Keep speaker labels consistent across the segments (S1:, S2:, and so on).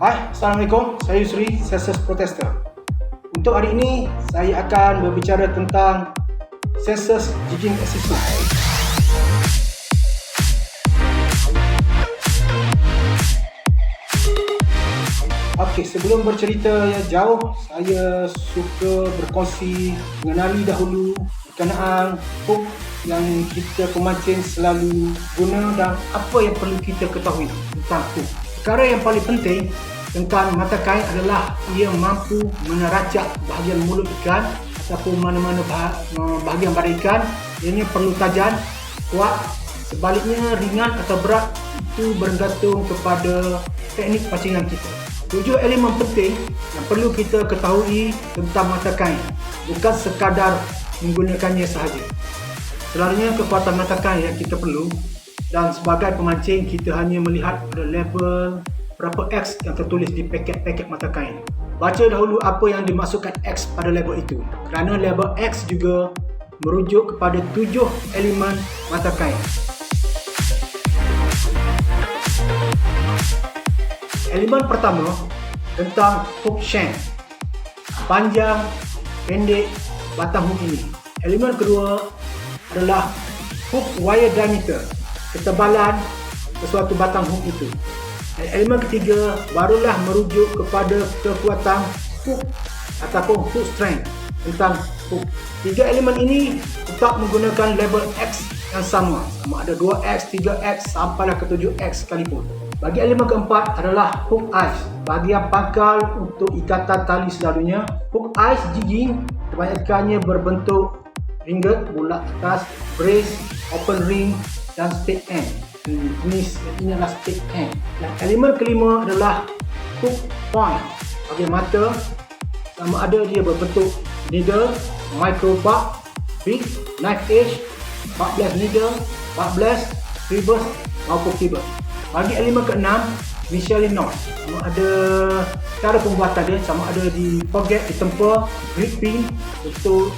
S1: Hai, Assalamualaikum. Saya Yusri, Celsius Protester. Untuk hari ini, saya akan berbicara tentang Celsius Jigging Accessory. Okey, sebelum bercerita yang jauh, saya suka berkongsi mengenali dahulu berkenaan hook yang kita pemancing selalu guna dan apa yang perlu kita ketahui tentang hook. Perkara yang paling penting tentang mata kain adalah ia mampu meneracak bahagian mulut ikan ataupun mana-mana bahagian badan ikan. Ianya perlu tajam, kuat. Sebaliknya ringan atau berat itu bergantung kepada teknik pancingan kita. 7 elemen penting yang perlu kita ketahui tentang mata kain, bukan sekadar menggunakannya sahaja. Selalunya kekuatan mata kain yang kita perlu, dan sebagai pemancing kita hanya melihat pada level berapa X yang tertulis di paket-paket mata kain. Baca dahulu apa yang dimaksudkan X pada label itu, kerana label X juga merujuk kepada 7 elemen mata kain. Elemen pertama tentang hook shank, panjang, pendek batang hook ini. Elemen kedua adalah hook wire diameter, ketebalan sesuatu batang hook itu. Dan elemen ketiga barulah merujuk kepada kekuatan hook ataupun hook strength tentang hook. 3 elemen ini tetap menggunakan label X yang sama ada 2X, 3X sampailah ke 7X sekalipun. Bagi elemen keempat adalah hook ice, bahagian pangkal untuk ikatan tali selalunya. Hook ice jigging kebanyakannya berbentuk ringgit, bulat atas, brace, open ring dan spade end. Jenis ini adalah spade end. Dan elemen kelima adalah hook point, bahagian mata, sama ada dia berbentuk needle, micro barb, big, knife edge, 14 needle, 14 reverse maupun cable. Bagi elemen ke-6, Michelin knot, sama ada cara pembuatan dia, sama ada di forget, ditempa, grip pin, untuk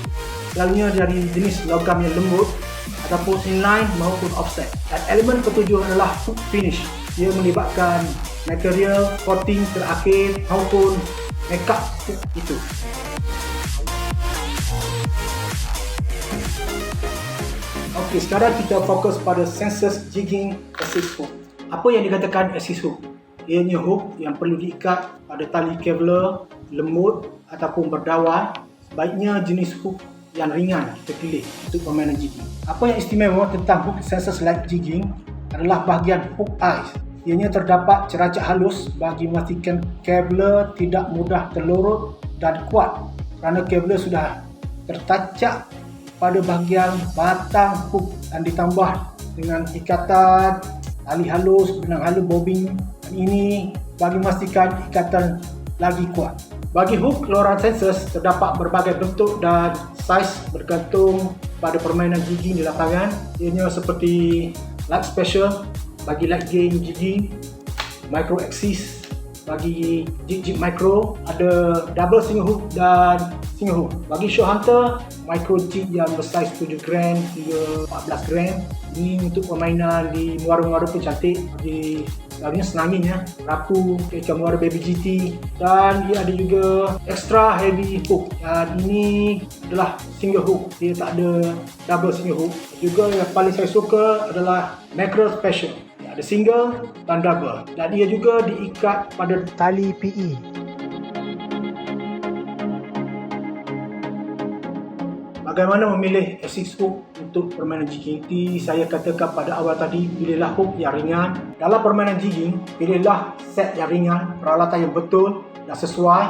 S1: selalunya dari jenis logam yang lembut ataupun inline maupun offset. Dan elemen ke-7 adalah hook finish. Ia melibatkan material, coating terakhir maupun makeup hook itu. Okey, sekarang kita fokus pada Celsius Jigging Assist Hook. Apa yang dikatakan assist hook? Ianya hook yang perlu diikat pada tali Kevlar, lembut ataupun berdawan. Sebaiknya jenis hook yang ringan kita pilih untuk permainan jigging. Apa yang istimewa tentang hook Celsius Light Jigging adalah bahagian hook eyes. Ianya terdapat ceracak halus bagi memastikan Kevlar tidak mudah terlorot dan kuat, kerana Kevlar sudah tertacak pada bahagian batang hook dan ditambah dengan ikatan tali halus, benang halus, bobbing. Ini bagi memastikan ikatan lagi kuat. Bagi hook keluaran Celsius terdapat berbagai bentuk dan saiz bergantung pada permainan jigging di lapangan. Ianya seperti light special bagi light game jigging, micro axis bagi jig micro, ada double single hook dan single hook. Bagi short hunter, micro jig yang bersaiz 7 gram hingga 14 gram. Ini untuk permainan di muara-muara pun cantik, bagi selalunya senangin ya, rapu ikan muara baby GT. Dan dia ada juga extra heavy hook, dan ini adalah single hook, dia tak ada double single hook. Juga yang paling saya suka adalah mackerel special, dia ada single dan double, dan ia juga diikat pada tali PE. Bagaimana memilih assist hook untuk permainan jigging? Saya katakan pada awal tadi, pilihlah hook yang ringan. Dalam permainan jigging, pilihlah set yang ringan, peralatan yang betul dan sesuai,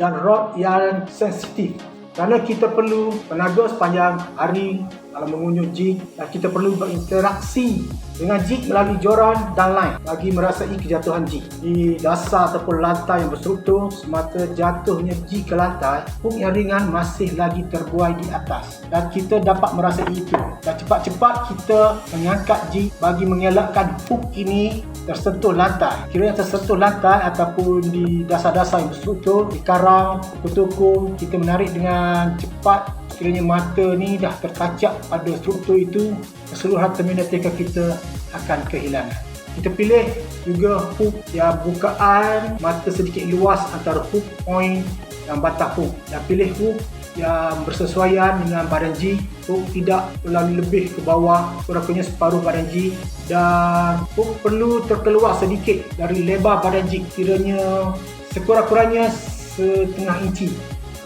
S1: dan rod yang sensitif. Kerana kita perlu tenaga sepanjang hari dalam mengunjung jig, dan kita perlu berinteraksi dengan jig melalui joran dan line bagi merasai kejatuhan jig di dasar ataupun lantai yang berstruktur. Semata jatuhnya jig ke lantai, hook yang ringan masih lagi terbuai di atas, dan kita dapat merasai itu. Dan cepat-cepat kita mengangkat jig bagi mengelakkan hook ini tersentuh lantai. Kiranya tersentuh lantai ataupun di dasar-dasar yang berstruktur, di karang, tukung, kita menarik dengan cepat. Sekiranya mata ni dah terkacak pada struktur itu, keseluruhan terminatika kita akan kehilangan. Kita pilih juga hook yang bukaan mata sedikit luas antara hook point dan batang hook. Dan pilih hook yang bersesuaian dengan badan jig. Hook tidak terlalu lebih ke bawah, kurang-kurangnya separuh badan jig. Dan hook perlu terkeluar sedikit dari lebar badan jig, kiranya sekurang-kurangnya setengah inci.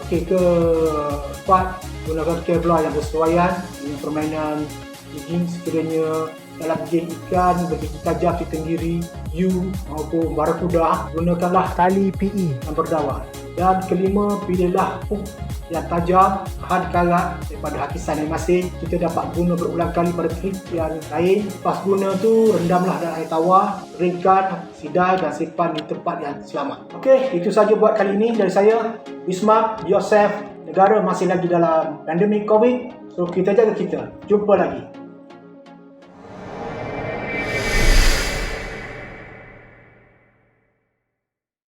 S1: Okey, keempat, gunakan Kevlar yang bersesuaian dengan permainan jigging. Sekiranya dalam game ikan begitu tajam di tenggiri hiu maupun barakuda, gunakanlah tali PE yang berdawat. Dan kelima, pilihlah hook yang tajam, bahan karat daripada hakisan masing-masing. Kita dapat guna berulang kali pada trip yang lain. Lepas guna tu, rendamlah dalam air tawar, keringkan, sidai dan simpan di tempat yang selamat. Okey, itu saja buat kali ini dari saya. Be smart, be yourself. Negara masih lagi dalam pandemik COVID, so kita jaga kita. Jumpa lagi.